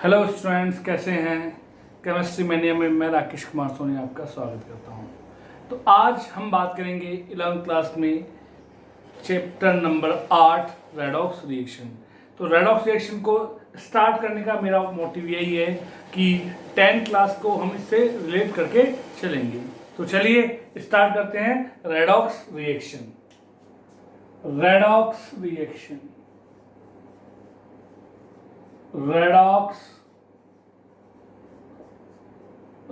Hello students, कैसे हैं। Chemistry mania में मैं राकेश कुमार सोनी आपका स्वागत करता हूं। तो आज हम बात करेंगे 11th क्लास में चैप्टर नंबर 8 रेडॉक्स रिएक्शन। तो रेडॉक्स रिएक्शन को स्टार्ट करने का मेरा मोटिव यही है कि 10th क्लास को हम इससे रिलेट करके चलेंगे। तो चलिए स्टार्ट करते हैं redox reaction. Redox reaction, redox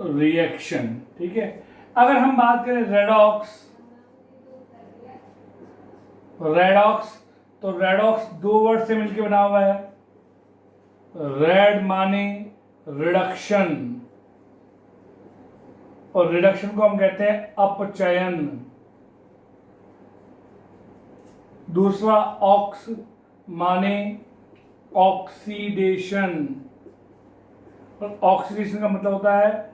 reaction, ठीक है। अगर हम बात करें रेडॉक्स, रेडॉक्स तो रेडॉक्स दो वर्ड से मिलकर बना हुआ है। रेड माने रिडक्शन, और रिडक्शन को हम कहते हैं अपचयन। दूसरा ऑक्स माने ऑक्सीडेशन, और ऑक्सीडेशन का मतलब होता है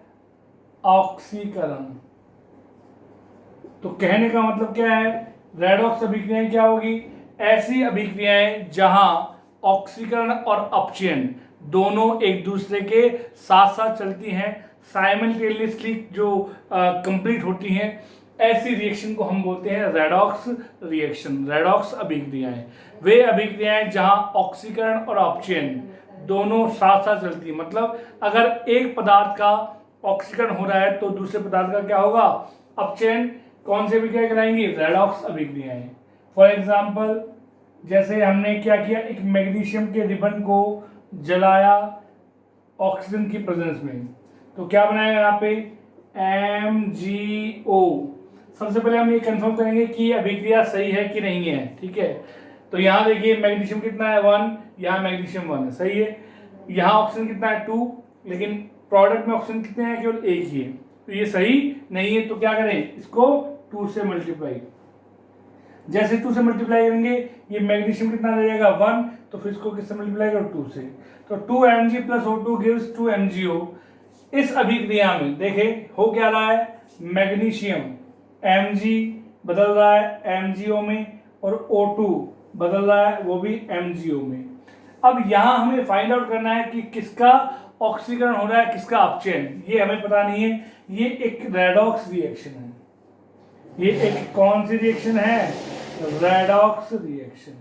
ऑक्सीकरण। तो कहने का मतलब क्या है, रेडॉक्स अभिक्रियाएं क्या होगी, ऐसी अभिक्रियाएं जहां ऑक्सीकरण और अपचयन दोनों एक दूसरे के साथ साथ चलती हैं, साइमल्टेनियसली जो कंप्लीट होती हैं, ऐसी रिएक्शन को हम बोलते हैं रेडॉक्स रिएक्शन। रेडॉक्स अभिक्रियाएं वे अभिक्रियाएं जहां ऑक्सीकरण और अपचयन दोनों साथ साथ चलती है। मतलब अगर एक पदार्थ का ऑक्सीकरण हो रहा है तो दूसरे पदार्थ का क्या होगा, अपचयन। कौन सी अभिक्रिया कराएंगी, रेडॉक्स अभिक्रियाएं। फॉर एग्जाम्पल, जैसे हमने क्या किया, एक मैग्नीशियम के रिबन को जलाया ऑक्सीजन की प्रेजेंस में, तो क्या बनाएगा यहाँ पे MgO। सबसे पहले हम ये कंफर्म करेंगे कि अभिक्रिया सही है कि नहीं है, ठीक है। तो यहाँ देखिए मैग्नीशियम कितना है 1, यहाँ मैग्नीशियम 1 है, सही है। यहाँ ऑक्सीजन कितना है 2, लेकिन प्रोडक्ट में ऑक्सीजन कितने हैं, केवल एक ही है, तो ये सही नहीं है। तो क्या करें, इसको 2 से मल्टीप्लाई। जैसे 2 से मल्टीप्लाई करेंगे ये मैग्नीशियम कितना दे जाएगा 1, तो फिर इसको किससे मल्टीप्लाई करो 2 से, तो 2Mg + O2 गिव्स 2MgO। इस अभिक्रिया में देखें हो क्या रहा है, मैग्नीशियम Mg बदल रहा है MgO में, और O2 बदल रहा है वो भी MgO में। अब यहां हमें फाइंड आउट करना है कि किसका ऑक्सीकरण हो रहा है, किसका अपचयन, ये हमें पता नहीं है। ये एक रेडॉक्स रिएक्शन है। ये एक कौन सी रिएक्शन है, रेडॉक्स रिएक्शन।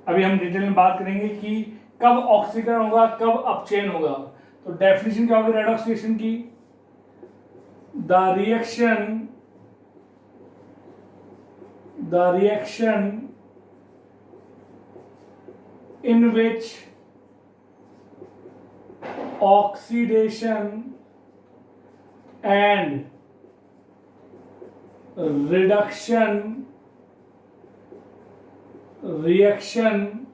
अभी हम डिटेल में बात करेंगे कि कब ऑक्सीकरण होगा, कब अपचयन होगा। तो डेफिनेशन क्या होगी रेडॉक्स रिएक्शन की, the reaction in which oxidation and reduction reaction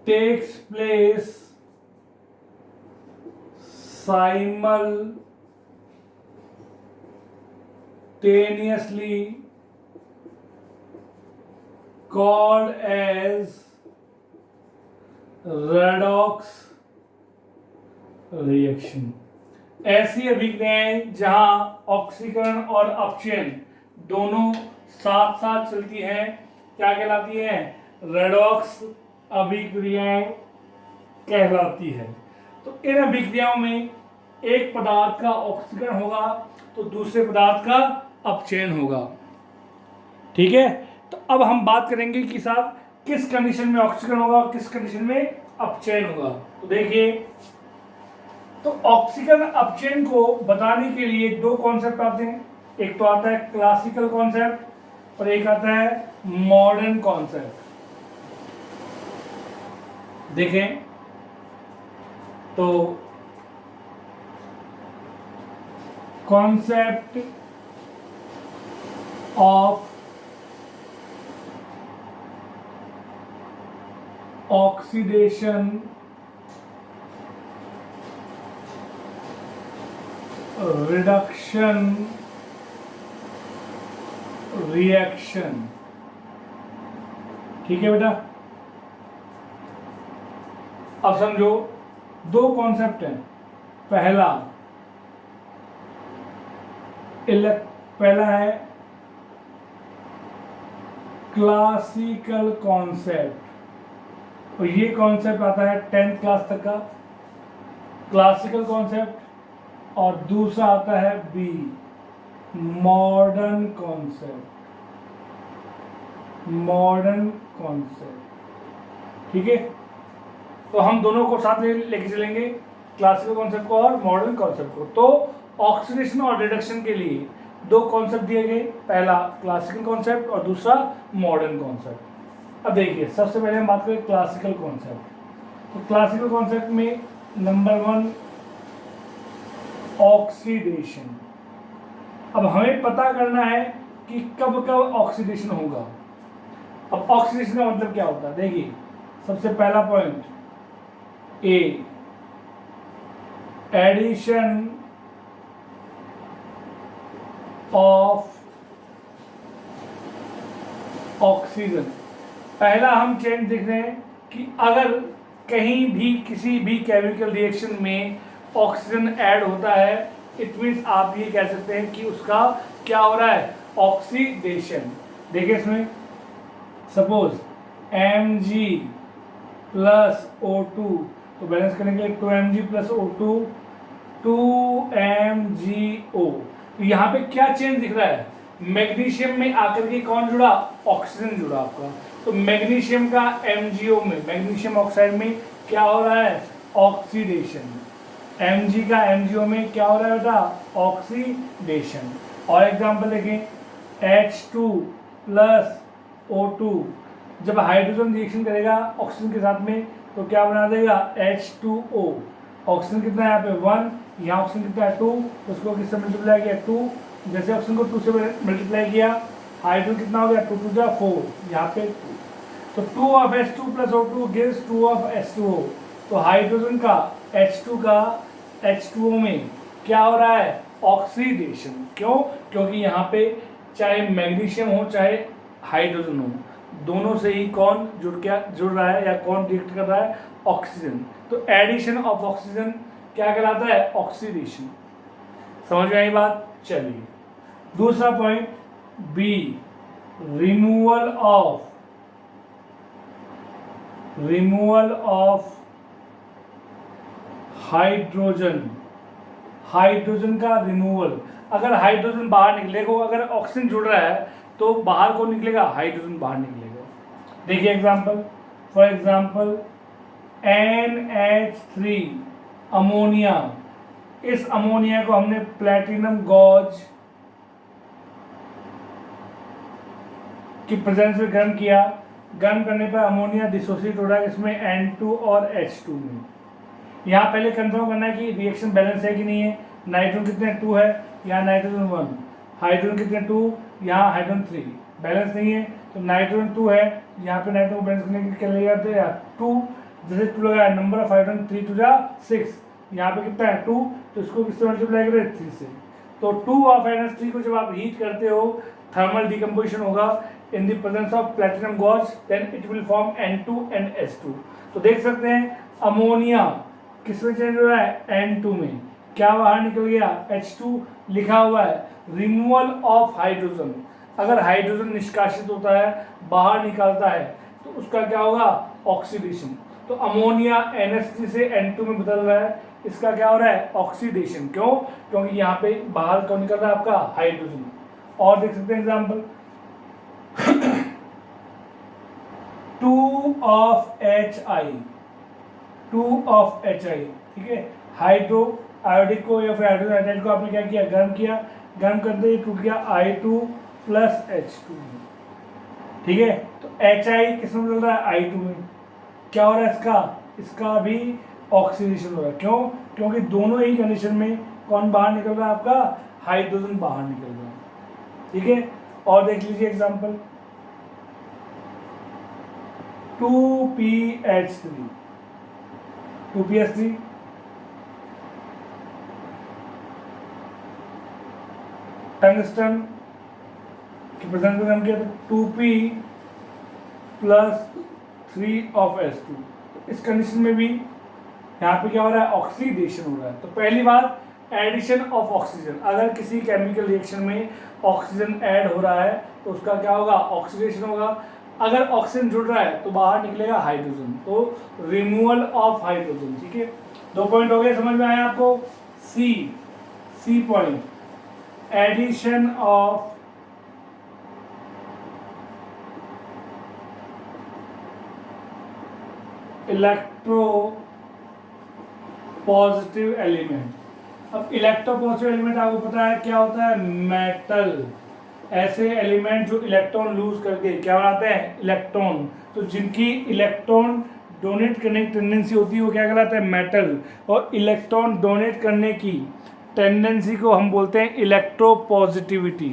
takes place simultaneously called as redox reaction. ऐसी अभिक्रियाएं जहां ऑक्सीकरण और अपचयन दोनों साथ साथ चलती हैं क्या कहलाती हैं, रेडॉक्स अभिक्रियाएं कहलाती है। तो इन अभिक्रियाओं में एक पदार्थ का ऑक्सीकरण होगा तो दूसरे पदार्थ का अपचयन होगा, ठीक है। तो अब हम बात करेंगे कि साहब किस कंडीशन में ऑक्सीकरण होगा, किस कंडीशन में अपचयन होगा। तो देखिए, तो ऑक्सीकरण अपचयन को बताने के लिए दो कॉन्सेप्ट आते हैं। एक तो आता है क्लासिकल कॉन्सेप्ट और एक आता है मॉडर्न कॉन्सेप्ट। देखें तो concept of oxidation, reduction, reaction, ठीक है बेटा। अब समझो दो कॉन्सेप्ट हैं। पहला है क्लासिकल कॉन्सेप्ट तो ये कॉन्सेप्ट आता है 10th क्लास तक का क्लासिकल कॉन्सेप्ट, और दूसरा आता है B modern concept. Modern concept, ठीक है। तो हम दोनों को साथ में लेके चलेंगे, क्लासिकल कॉन्सेप्ट को और मॉडर्न कॉन्सेप्ट को। तो ऑक्सीडेशन और रिडक्शन के लिए दो कॉन्सेप्ट दिए गए, पहला क्लासिकल कॉन्सेप्ट और दूसरा मॉडर्न कॉन्सेप्ट। अब देखिए, सबसे पहले हम बात करें क्लासिकल कॉन्सेप्ट। तो क्लासिकल कॉन्सेप्ट में नंबर 1 ऑक्सीडेशन। अब हमें पता करना है कि कब कब ऑक्सीडेशन होगा। अब ऑक्सीडेशन का मतलब क्या होता है, देखिए सबसे पहला point A, addition of oxygen. पहला हम चेंज देख रहे हैं कि अगर कहीं भी किसी भी केमिकल रिएक्शन में ऑक्सीजन ऐड होता है, इट मीन्स आप ये कह सकते हैं कि उसका क्या हो रहा है, ऑक्सीडेशन। देखिए इसमें सपोज Mg प्लस O2, तो बैलेंस करने के लिए 2Mg प्लस O2 2MgO। तो यहाँ पे क्या चेंज दिख रहा है, मैग्नीशियम में आकर के कौन जुड़ा, ऑक्सीजन जुड़ा आपका। तो मैग्नीशियम का MgO में, मैग्नीशियम ऑक्साइड में क्या हो रहा है, ऑक्सीडेशन। Mg का MgO में क्या हो रहा है बेटा, ऑक्सीडेशन। और एग्जांपल देखें, H2 प्लस O2 जब हाइड्रोजन रिएक्शन करेगा ऑक्सीजन के साथ में तो क्या बना देगा, H2O। ऑक्सीजन कितना है यहाँ पे 1, यहाँ ऑक्सीजन कितना है 2, तो उसको किससे मल्टीप्लाई किया 2, जैसे ऑक्सीजन को 2 से मल्टीप्लाई किया, हाइड्रोजन कितना हो गया 2 2 जा 4, यहाँ पे 2, तो 2 of H2 plus O2 gives 2 of H2O। तो हाइड्रोजन का H2 का H2O में क्या हो रहा है, ऑक्सीडेशन। क्यों, क्योंकि यहाँ पे चाहे मैग्नीशियम हो चाहे हाइड्रोजन हो, दोनों से ही कौन जुड़ रहा है या कौन रिएक्ट कर रहा है, ऑक्सीजन। तो एडिशन ऑफ ऑक्सीजन क्या कहलाता है, ऑक्सीडेशन। समझ में आई बात। चलिए दूसरा point B, removal of hydrogen. Hydrogen का रिमूवल, अगर हाइड्रोजन बाहर निकलेगा, अगर ऑक्सीजन जुड़ रहा है तो बाहर कौन निकलेगा, हाइड्रोजन बाहर निकलेगा। देखिए example, for example NH3 ammonia. इस अमोनिया को हमने प्लैटिनम गॉज की प्रेजेंस में गर्म किया। गर्म करने पर अमोनिया डिसोसिएट हो रहा है, इसमें N2 और H2 में। यहाँ पहले कंफर्म करना है कि रिएक्शन बैलेंस है कि नहीं है। नाइट्रोजन कितने 2 है, यहाँ नाइट्रोजन 1, हाइड्रोजन कितने 2, यहाँ हाइड्रोजन 3, बैलेंस नहीं है। तो नाइट्रोजन 2 है, यहाँ पे नाइट्रोजन को बैलेंस करने के लिए क्या लगेगा, तो यार 2, जैसे 2 लगा नंबर ऑफ हाइड्रोजन 3 2 जा 6, यहाँ पे कितना है 2, तो इसको किससे मल्टीप्लाई करें 3 से। तो 2 ऑफ NH3 को जब आप हीट करते हो, थर्मल डिकम्पोजिशन होगा in the presence of platinum gauze, then it will form N2 and H2। तो देख सकते हैं अमोनिया किसमें चेंज हो रहा है, N2 में। क्या बाहर निकल गया, H2 लिखा हुआ है। रिमूवल ऑफ हाइड्रोजन, अगर हाइड्रोजन निष्कासित होता है, बाहर निकलता है, तो उसका क्या होगा, ऑक्सीडेशन। तो अमोनिया NH3 से N2 में बदल रहा है, इसका क्या हो रहा है, ऑक्सीडेशन। क्यों, क्योंकि यहाँ पे बाहर कौन निकल रहा है, आपका हाइड्रोजन। और देख सकते हैं एग्जाम्पल 2 ऑफ HI, ठीक है। हाइड्रो आयोडिक को या फिर हाइड्रोजन आयोडाइड को आपने क्या किया, गर्म किया, गर्म करते ही टूट गया I2 प्लस H2, ठीक है। तो HI किसमें बदल रहा है, I2 में। क्या हो रहा है इसका भी ऑक्सीडेशन हो रहा है। क्यों, क्योंकि दोनों ही कंडीशन में कौन बाहर निकल रहा है, आपका हाइड्रोजन बाहर निकल रहा है, ठीक है। और देख लीजिए एग्जांपल 2PH3 टंगस्टन की प्रेजेंस में हम किया तो 2P प्लस 3 ऑफ H2। इस कंडीशन में भी यहाँ पे क्या हो रहा है, ऑक्सीडेशन हो रहा है। तो पहली बात एडिशन ऑफ ऑक्सीजन, अगर किसी केमिकल रिएक्शन में ऑक्सीजन ऐड हो रहा है तो उसका क्या होगा, ऑक्सीडेशन होगा। अगर ऑक्सीजन जुड़ रहा है तो बाहर निकलेगा हाइड्रोजन, तो रिमूवल ऑफ हाइड्रोजन। ठीक है, 2 पॉइंट हो गए, समझ में आया आपको। C point, addition of electropositive element. अब इलेक्ट्रो पॉजिटिव एलिमेंट आपको पता है क्या होता है, मेटल। ऐसे एलिमेंट जो इलेक्ट्रॉन लूज करके क्या बनाते हैं, इलेक्ट्रॉन। तो जिनकी इलेक्ट्रॉन डोनेट करने की टेंडेंसी होती है वो क्या कहलाता है, मेटल। और इलेक्ट्रॉन डोनेट करने की टेंडेंसी को हम बोलते हैं इलेक्ट्रो पॉजिटिविटी।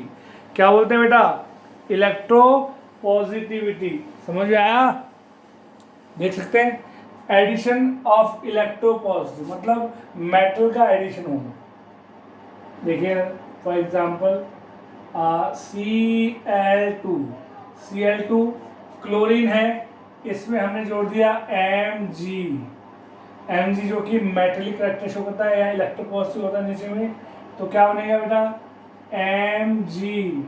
क्या बोलते हैं बेटा, इलेक्ट्रो पॉजिटिविटी। समझ में आया, देख सकते हैं। एडिशन ऑफ इलेक्ट्रो पॉजिटिव मतलब मेटल का एडिशन होना। देखिए फॉर एग्जांपल Cl2 क्लोरीन है, इसमें हमने जोड़ दिया Mg जो कि मेटेलिक कैरेक्टरिस्टिक होता है या इलेक्ट्रो पॉजिटिव होता है नीचे में। तो क्या बनेगा बेटा, MgCl2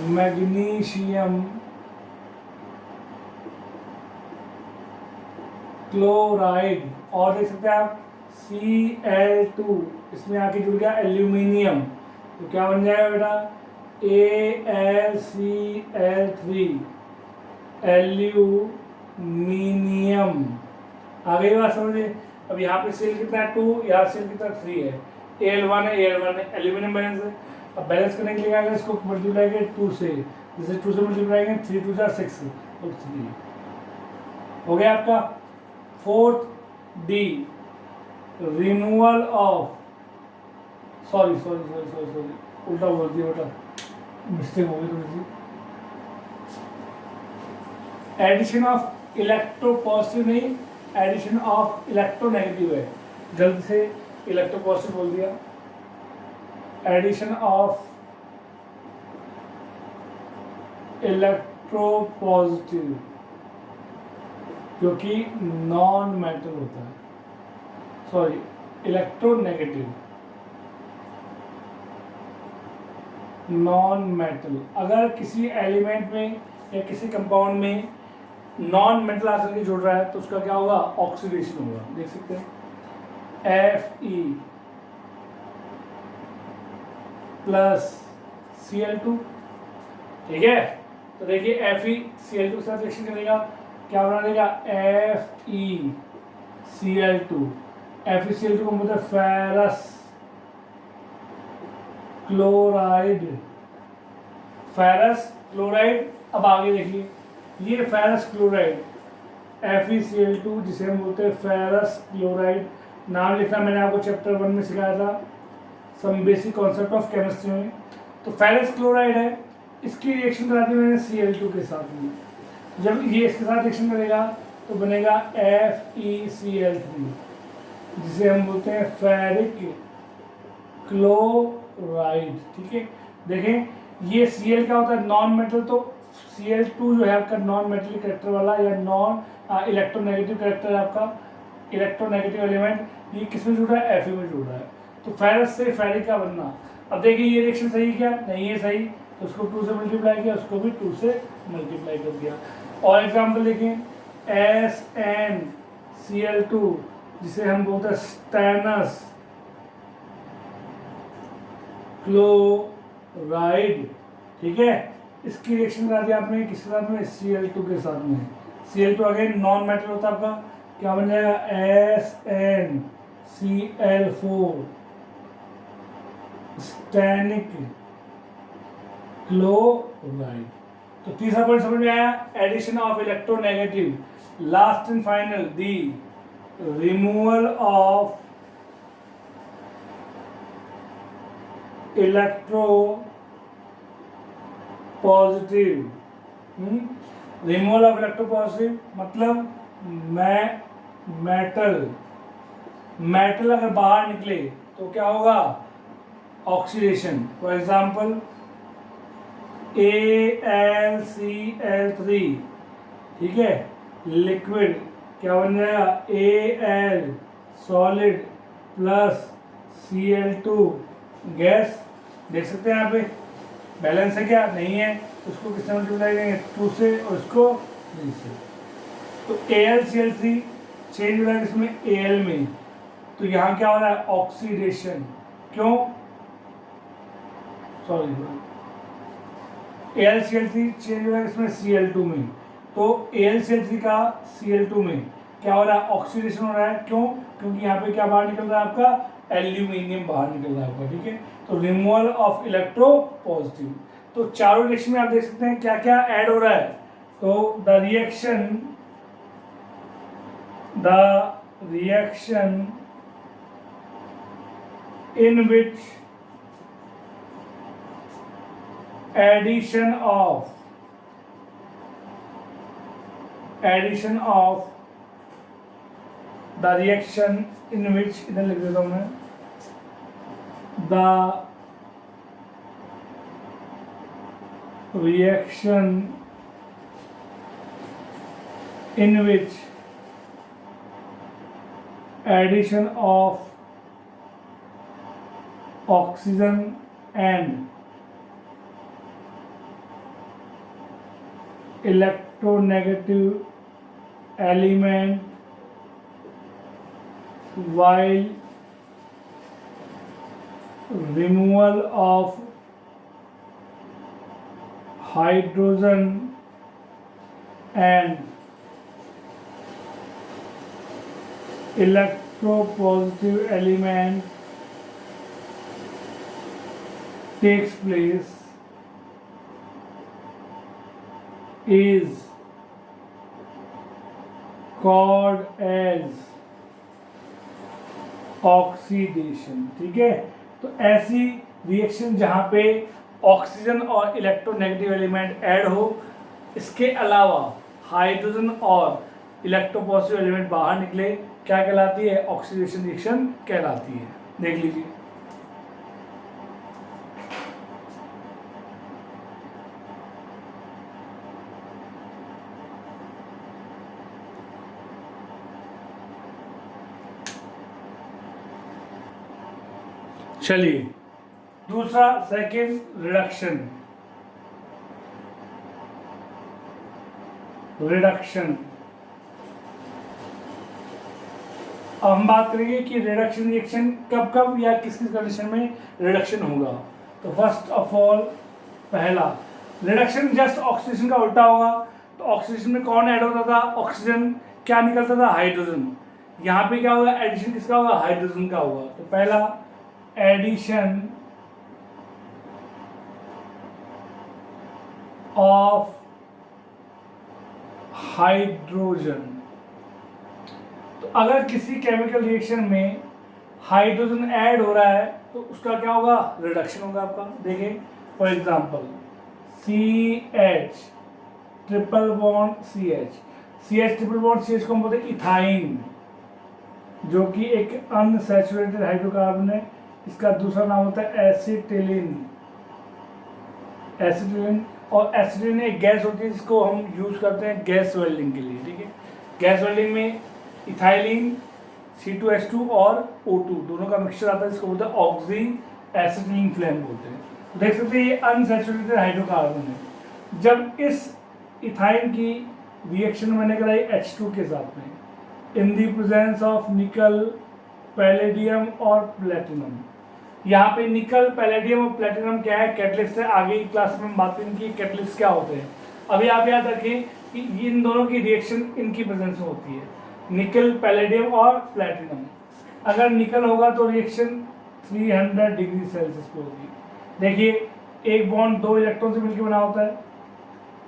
मैग्नीशियम क्लोराइड। और देख सकते हैं आप Cl2 इसमें आके जुड़ गया एल्यूमिनियम, तो क्या बन जाएगा बेटा, AlCl3 एल्यूमिनियम। आ गई बात समझिए। अब यहाँ पे सेल कितना है 2, यहाँ सेल कितना 3 है, Al1 है एल्यूमिनियम बैलेंस है। अब बैलेंस करने के लिए अगर इसको मल्टीप्लाई करें 2 से, जैसे 2 से मल्टीप्लाई करें 3 2 6 तो 3 हो गया आपका। 4th D, removal of, sorry उल्टा बोल दिया बेटा, मिस्टेक हो गई थोड़ी सी। एडिशन ऑफ इलेक्ट्रो पॉजिटिव नहीं, एडिशन ऑफ इलेक्ट्रो नेगेटिव है, जल्द से इलेक्ट्रो पॉजिटिव बोल दिया। एडिशन ऑफ इलेक्ट्रो पॉजिटिव जो कि नॉन मेटल होता है, सॉरी इलेक्ट्रोनेगेटिव नॉन मेटल। अगर किसी एलिमेंट में या किसी कंपाउंड में नॉन मेटल आकर के जुड़ रहा है तो उसका क्या होगा, ऑक्सीडेशन होगा। देख सकते हैं Fe प्लस Cl2, ठीक है। तो देखिए FeCl2 के साथ रिएक्शन करेगा, क्या बना देगा, FeCl2। FeCl2 को मतलब फेरस क्लोराइड, फेरस क्लोराइड। अब आगे देखिए, ये फेरस क्लोराइड FeCl2 जिसे हम बोलते हैं फेरस क्लोराइड। नाम लिखना मैंने आपको चैप्टर 1 में सिखाया था, some basic concept of chemistry में। तो फेरस क्लोराइड है, इसकी रिएक्शन करा दी मैंने Cl2 के साथ में। जब ये इसके साथ रिएक्शन करेगा तो बनेगा FeCl3 जिसे हम बोलते हैं फेरिक क्लोराइड। ठीक है, देखें ये Cl क्या होता है, नॉन मेटल। तो Cl2 जो है आपका नॉन मेटल कैरेक्टर वाला या नॉन इलेक्ट्रोनेगेटिव कैरेक्टर है आपका, इलेक्ट्रोनेगेटिव एलिमेंट, ये किस में जुड़ रहा है, Fe में जुड़ रहा है। तो फेरस से फेरिक का बनना। अब देखिए ये रिएक्शन सही क्या, नहीं है सही, तो उसको 2 से मल्टीप्लाई किया, उसको भी 2 से मल्टीप्लाई कर दिया। और एग्जाम्पल देखें SnCl2 जिसे हम बोलते हैं स्टेनस क्लोराइड, ठीक है। इसकी रिएक्शन करा दिया आपने किसके साथ में, Cl2 के साथ में। Cl2 अगेन नॉन मेटल होता है आपका, क्या बन जाएगा SnCl4 स्टेनिक क्लोराइड। तो तीसरा पॉइंट समझ में आया, addition of electronegative. Last and final the removal of electropositive. Removal of electropositive मतलब मेटल अगर बाहर निकले तो क्या होगा, ऑक्सीडेशन। फॉर एग्जाम्पल AlCl3, ठीक है, लिक्विड क्या बन जाएगा, Al solid plus Cl2 gas, देख सकते हैं यहाँ पे बैलेंस है क्या, नहीं है, उसको किससे मल्टीप्लाई करेंगे 2 से और उसको 3 से, तो AlCl3 चेंज हो रहा है इसमें Al में, तो यहाँ क्या हो रहा है ऑक्सीडेशन, क्यों सॉरी AlCl3 चेंज हो रहा है इसमें Cl2 में, तो AlCl3 का Cl2 में क्या हो रहा है ऑक्सीडेशन हो रहा है, क्यों, क्योंकि यहाँ पे क्या बाहर निकल रहा है आपका एल्यूमिनियम बाहर निकल रहा है आपका, ठीक है, तो रिमूवल ऑफ इलेक्ट्रोपॉजिटिव। तो चारों रिएक्शन में आप देख सकते हैं क्या क्या ऐड हो रहा है, तो the reaction in which addition of the reaction in which, इधर लिख देता हूँ मैं, the reaction in which addition of oxygen and electronegative element while removal of hydrogen and electropositive element takes place is called as oxidation, ठीक है। तो ऐसी reaction जहाँ पे ऑक्सीजन और इलेक्ट्रोनेगेटिव एलिमेंट ऐड हो, इसके अलावा हाइड्रोजन और इलेक्ट्रोपॉजिटिव एलिमेंट बाहर निकले, क्या कहलाती है ऑक्सीडेशन रिएक्शन कहलाती है, देख लीजिए। चलिए दूसरा सेकेंड रिडक्शन। अब हम बात करेंगे कि रिडक्शन रिएक्शन कब कब या किस किस कंडीशन में रिडक्शन होगा। तो फर्स्ट ऑफ ऑल पहला रिडक्शन जस्ट ऑक्सीडेशन का उल्टा होगा। तो ऑक्सीडेशन में कौन ऐड होता था ऑक्सीजन, क्या निकलता था हाइड्रोजन। यहाँ पे क्या होगा एडिशन किसका होगा हाइड्रोजन का होगा। तो पहला एडिशन ऑफ हाइड्रोजन। तो अगर किसी केमिकल रिएक्शन में हाइड्रोजन ऐड हो रहा है तो उसका क्या होगा रिडक्शन होगा आपका। देखिए for example CH triple bond CH triple bond CH को हम बोलते हैं इथाइन, जो कि एक अनसैचुरेटेड हाइड्रोकार्बन है। इसका दूसरा नाम होता है एसिटिलीन। और एसिटिलीन एक गैस होती है जिसको हम यूज करते हैं गैस वेल्डिंग के लिए, ठीक है। गैस वेल्डिंग में इथाइलिन C2H2 और O2 दोनों का मिक्सचर आता है, जिसको बोलते हैं ऑक्सी एसिटिलीन फ्लेम बोलते हैं। तो देख सकते हैं ये अनसैचुरेटेड हाइड्रोकार्बन है। जब इस इथाइन की रिएक्शन मैंने कराई H2 के साथ में in the presence of nickel palladium और प्लेटिनम। यहाँ पे निकल पैलेडियम और प्लेटिनम क्या है कैटलिस्ट है। आगे की क्लास में हम बात करेंगे कैटलिस्ट क्या होते हैं। अभी आप याद रखें कि इन दोनों की रिएक्शन इनकी प्रेजेंस में होती है, निकल पैलेडियम और प्लेटिनम। अगर निकल होगा तो रिएक्शन 300 डिग्री सेल्सियस पे होगी। देखिए एक बॉन्ड 2 इलेक्ट्रॉन से मिलकर बना होता है।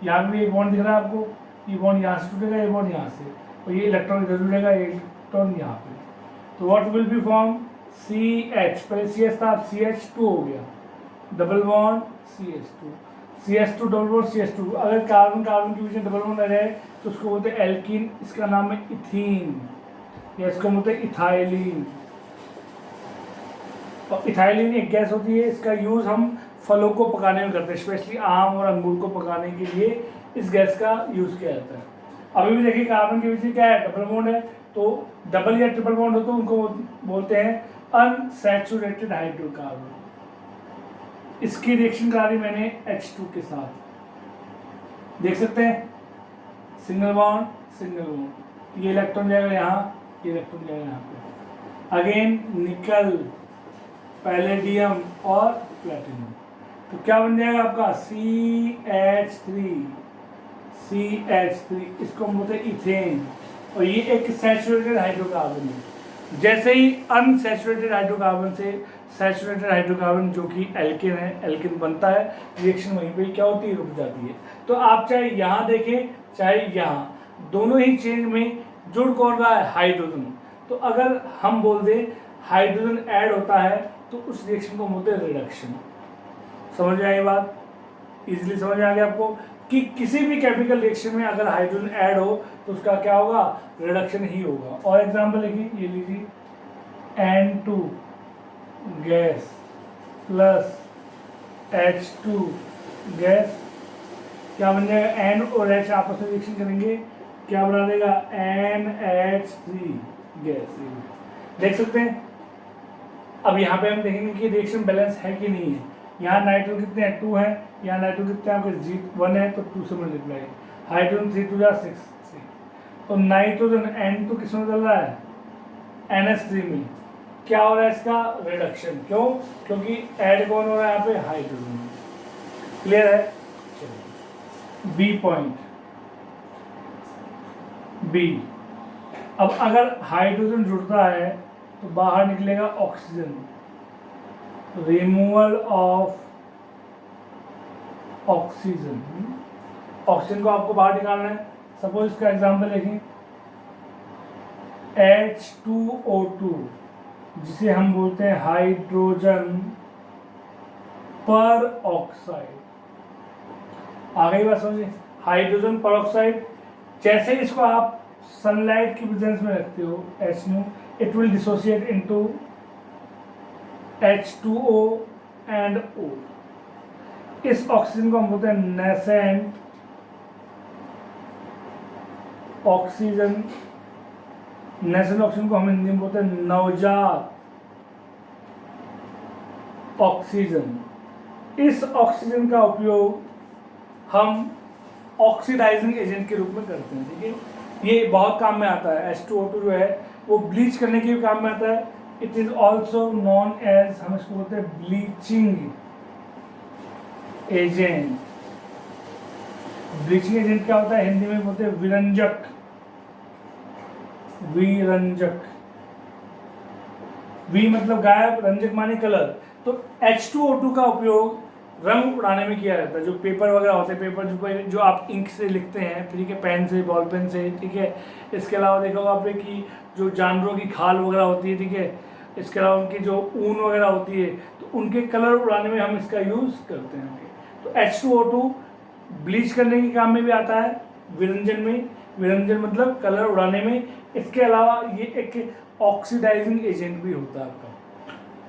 यहाँ भी एक बॉन्ड दिख रहा है आपको, ये बॉन्ड यहाँ से टूटेगा, ये बॉन्ड यहाँ से, और ये इलेक्ट्रॉन इधर जुड़ेगा, ये इलेक्ट्रॉन यहाँ पे। तो what will be form CH, पहले CH था अब CH2 हो गया, double bond CH2 double bond CH2। अगर कार्बन कार्बन के बीच में डबल बॉन्ड आ जाए तो उसको बोलते हैं एल्कीन, इसका नाम है इथीन, या इसको बोलते हैं इथाइलिन। और इथाइलिन एक गैस होती है, इसका यूज़ हम फलों को पकाने में करते हैं, स्पेशली आम और अंगूर को पकाने के लिए इस गैस का यूज़ किया जाता है। अभी भी देखिए कार्बन के बीच में क्या है डबल बॉन्ड है, तो डबल या ट्रिपल बॉन्ड हो तो उनको बोलते हैं अनसैचुरेटेड हाइड्रोकार्बन, इसकी रिएक्शन करा दी मैंने H2 के साथ, देख सकते हैं सिंगल बॉन्ड सिंगल बॉन्ड, ये इलेक्ट्रॉन जाएगा यहाँ, ये इलेक्ट्रॉन जाएगा यहाँ पे, अगेन निकल, पैलेडियम और प्लेटिनम, तो क्या बन जाएगा आपका CH3, इसको हम बोलते हैं इथेन, और ये एक सैचुरेटेड हाइड्रोकार्बन है। जैसे ही अनसैचुरेटेड हाइड्रोकार्बन से सैचुरेटेड हाइड्रोकार्बन जो कि एल्केन है, एल्केन बनता है, रिएक्शन वहीं पे क्या होती है, रुक जाती है। तो आप चाहे यहाँ देखें चाहे यहाँ, दोनों ही चेन में जुड़ कौन रहा है, हाइड्रोजन। तो अगर हम बोल दें हाइड्रोजन ऐड होता है तो उस रिएक्शन को बोलते हैं रिडक्शन। समझ में आई बात, इजीली समझ में आ गया आपको कि किसी भी केमिकल रिएक्शन में अगर हाइड्रोजन ऐड हो तो उसका क्या होगा, रिडक्शन ही होगा। और एग्जांपल लिखिए, ये लीजिए N2 gas plus H2 gas, क्या बन जाएगा, N और H आपस में रिएक्शन करेंगे, क्या बना देगा, NH3 गैस। देख सकते हैं। अब यहाँ पे हम देखेंगे कि रिएक्शन बैलेंस है कि नहीं है। यहाँ नाइट्रोजन कितने हैं, 2 है, यहाँ नाइट्रोजन कितने हैं आपके 1 है, तो 2 से मल्टीप्लाई, हाइड्रोजन 3 2 6 3, तो नाइट्रोजन N2 किस में बदल रहा है, NH3 में, क्या हो रहा है इसका, रिडक्शन। क्यों, क्योंकि ऐड कौन हो रहा है यहाँ पे, हाइड्रोजन। क्लियर है। बी पॉइंट, बी, अब अगर हाइड्रोजन जुड़ता है तो बाहर निकलेगा oxygen, removal of oxygen, oxygen को आपको बाहर निकालना है। सपोज इसका एग्जांपल देखें, H2O2 जिसे हम बोलते हैं हाइड्रोजन पर ऑक्साइड, आ गई बात समझे, हाइड्रोजन पर ऑक्साइड। जैसे इसको आप सनलाइट की प्रेजेंस में रखते हो HNO, it will dissociate into H2O and O। इस ऑक्सीजन को हम बोलते हैं नेसेंट ऑक्सीजन, नेसेंट ऑक्सीजन को हम हिंदी में बोलते हैं नवजात ऑक्सीजन। इस ऑक्सीजन का उपयोग हम ऑक्सीडाइजिंग एजेंट के रूप में करते हैं, ठीक है। ये बहुत काम में आता है। H2O2 जो है वो ब्लीच करने के भी काम में आता है। It is also known as, हम इसको बोलते हैं ब्लीचिंग एजेंट। ब्लीचिंग एजेंट क्या होता है, हिंदी में बोलते हैं विरंजक, विरंजक, वी मतलब गायब, रंजक माने कलर। तो H2O2 का उपयोग रंग उड़ाने में किया जाता है। जो पेपर वगैरह होते हैं, पेपर जो आप इंक से लिखते हैं, ठीक है, पेन से, बॉल पेन से, ठीक है। इसके अलावा देखा होगा आपने कि जो जानवरों की खाल वगैरह होती है, ठीक है, इसके अलावा उनकी जो ऊन वगैरह होती है, तो उनके कलर उड़ाने में हम इसका यूज़ करते हैं। तो H2O2 ब्लीच करने के काम में भी आता है, विरंजन में, विरंजन मतलब कलर उड़ाने में। इसके अलावा ये एक ऑक्सीडाइजिंग एजेंट भी होता है आपका,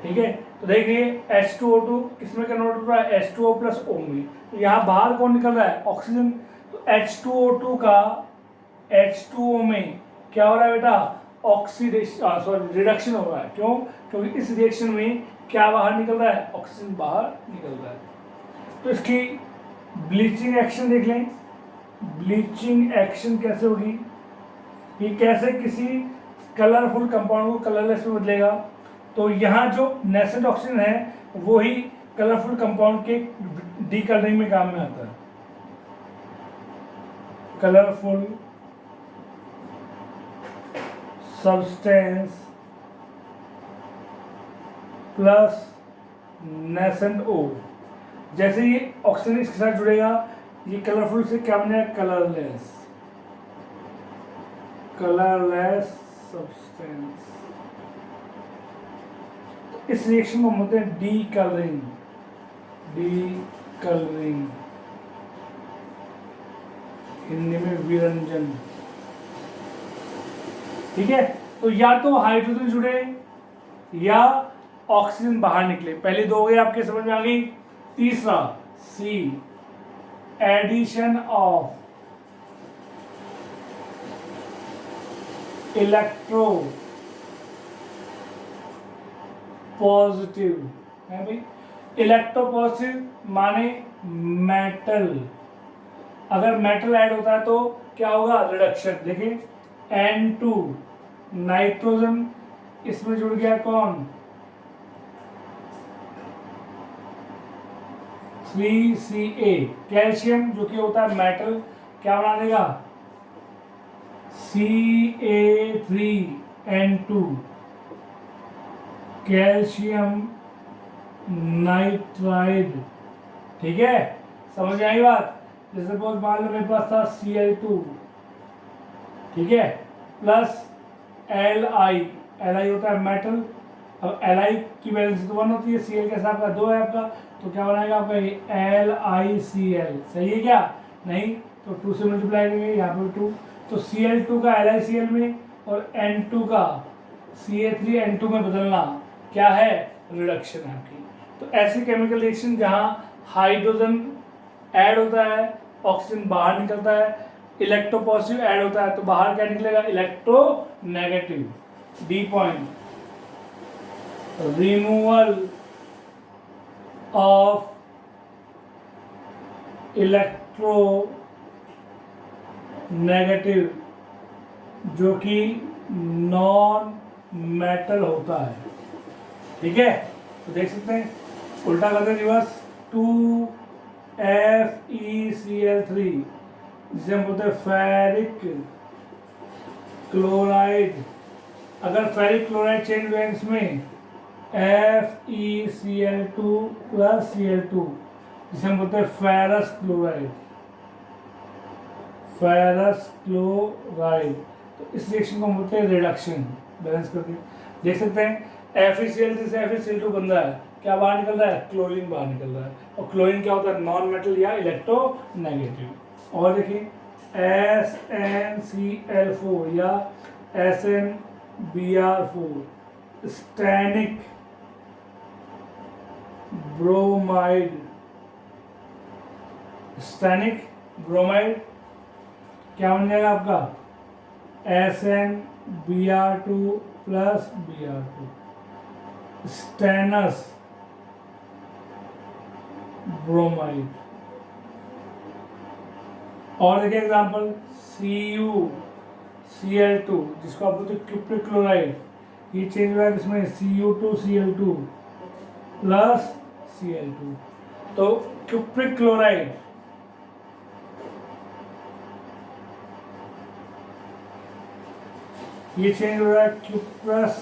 ठीक है। तो देखिए H2O2 किसमें कन्वर्ट हो रहा है, H2O प्लस O में। तो यहाँ बाहर कौन निकल रहा है, ऑक्सीजन। तो H2O2 का H2O में क्या हो रहा है बेटा, ऑक्सीडेशन, सॉरी रिडक्शन हो रहा है। क्यों, क्योंकि इस रिएक्शन में क्या बाहर निकल रहा है, ऑक्सीजन बाहर निकल रहा है। तो इसकी ब्लीचिंग एक्शन देख लें। ब्लीचिंग एक्शन कैसे होगी, ये कैसे किसी कलरफुल कंपाउंड को कलरलेस में बदलेगा। तो यहाँ जो नेसेंट ऑक्सीजन है वो ही कलरफुल कंपाउंड के डीकलरिंग में काम में आता है। Colourful substance plus nascent O, जैसे ये ऑक्सीजन इसके साथ जुड़ेगा, ये कलरफुल से क्या बन जाएगा, कलरलेस, कलरलेस सब्सटेंस। इस रिएक्शन को बोलते हैं D colouring, D colouring, Hindi में विरंजन, ठीक है। तो या तो हाइड्रोजन जुड़े या ऑक्सीजन बाहर निकले। पहले दो हो गए आपके, समझ में आ गई। तीसरा सी, एडिशन ऑफ पॉजिटिव है भाई। इलेक्ट्रोपॉजिटिव माने मेटल, अगर मेटल ऐड होता है तो क्या होगा, रिडक्शन। देखिए N2 नाइट्रोजन, इसमें जुड़ गया कौन, 3Ca, कैल्शियम जो कि होता है मेटल, क्या बना देगा, Ca3N2, कैल्शियम नाइट्राइड। ठीक है, समझ में आई बात। जैसे सपोज मान लो मेरे पास था Cl2, ठीक है, प्लस Li होता है मेटल। अब Li की वैलेंसी तो 1 होती है, Cl के साथ 2 है आपका, तो क्या बनाएगा आपका LiCl। सही है क्या, नहीं तो 2 से मल्टीप्लाई करेंगे, यहाँ पे 2, तो Cl2 का LiCl में और N2 का Ca3N2 में बदलना क्या है, रिडक्शन है आपकी। तो ऐसी केमिकल रिएक्शन जहाँ हाइड्रोजन ऐड होता है, ऑक्सीजन बाहर निकलता है, इलेक्ट्रोपॉजिटिव ऐड होता है तो बाहर क्या निकलेगा, electronegative. D point, removal of electronegative जो कि नॉन मेटल होता है। ठीक है, तो देख सकते हैं, उल्टा करते हैं रिवर्स, 2FeCl3 जिसे हम बोलते हैं फेरिक क्लोराइड। अगर फेरिक क्लोराइड चेंज हुआ इसमें FeCl2 प्लस Cl2 जिसे हम बोलते हैं फेरस क्लोराइड, फेरस क्लोराइड। तो इस रिएक्शन को हम बोलते हैं रिडक्शन। बैलेंस करके देख सकते हैं, FeCl3 से FeCl2 बन रहा है, क्या बाहर निकल रहा है, क्लोरीन बाहर निकल रहा है। और क्लोरीन क्या होता है, नॉन मेटल या इलेक्ट्रोनेगेटिव। और देखिए SnCl4 या SnBr4 stannic bromide, stannic bromide क्या बन जाएगा आपका, SnBr2 plus Br2, stannous bromide. और देखिए एग्जांपल, CuCl2 जिसको आप बोलते हैं क्यूप्रिक क्लोराइड, ये चेंज हुआ है इसमें Cu2Cl2 प्लस Cl2, तो क्यूप्रिक क्लोराइड ये चेंज हो रहा है क्यूप्रस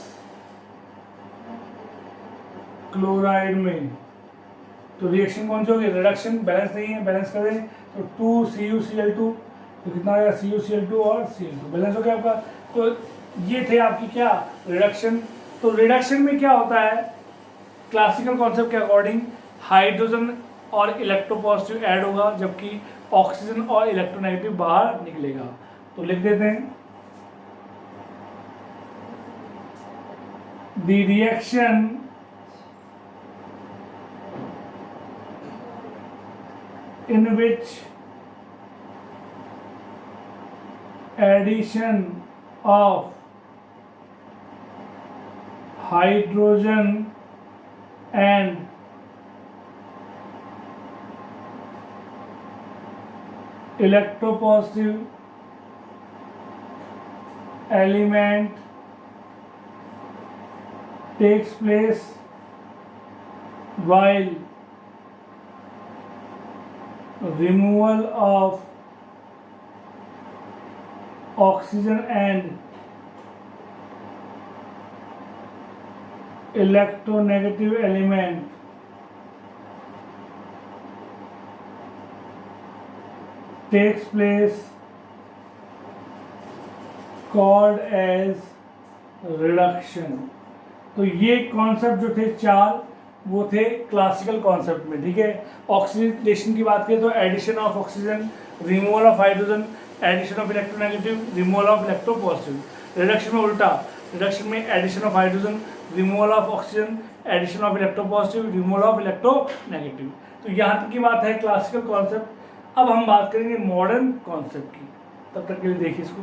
क्लोराइड में, तो रिएक्शन कौन सी होगी, रिडक्शन। बैलेंस नहीं है, बैलेंस करें तो 2CuCl2, तो कितना आएगा, CuCl2 और Cl2 बैलेंस हो गया आपका। तो ये थे आपकी क्या, रिडक्शन। तो रिडक्शन में क्या होता है, क्लासिकल कॉन्सेप्ट के अकॉर्डिंग हाइड्रोजन और इलेक्ट्रोपॉजिटिव ऐड होगा, जबकि ऑक्सीजन और इलेक्ट्रोनेगेटिव बाहर निकलेगा। तो लिख देते हैं, the reaction in which addition of hydrogen and electropositive element takes place while removal of oxygen and electronegative element takes place called as reduction। तो ये कॉन्सेप्ट जो थे चार, वो थे क्लासिकल कॉन्सेप्ट में। ठीक है, ऑक्सीडेशन की बात करें तो addition of oxygen, removal of hydrogen, addition of electronegative, removal of electropositive. Reduction में उल्टा, रिडक्शन में addition of hydrogen, removal of oxygen, addition of electropositive, removal of electronegative. तो यहाँ तक की बात है क्लासिकल कॉन्सेप्ट। अब हम बात करेंगे मॉडर्न कॉन्सेप्ट की, तब तक के लिए देखिए इसको।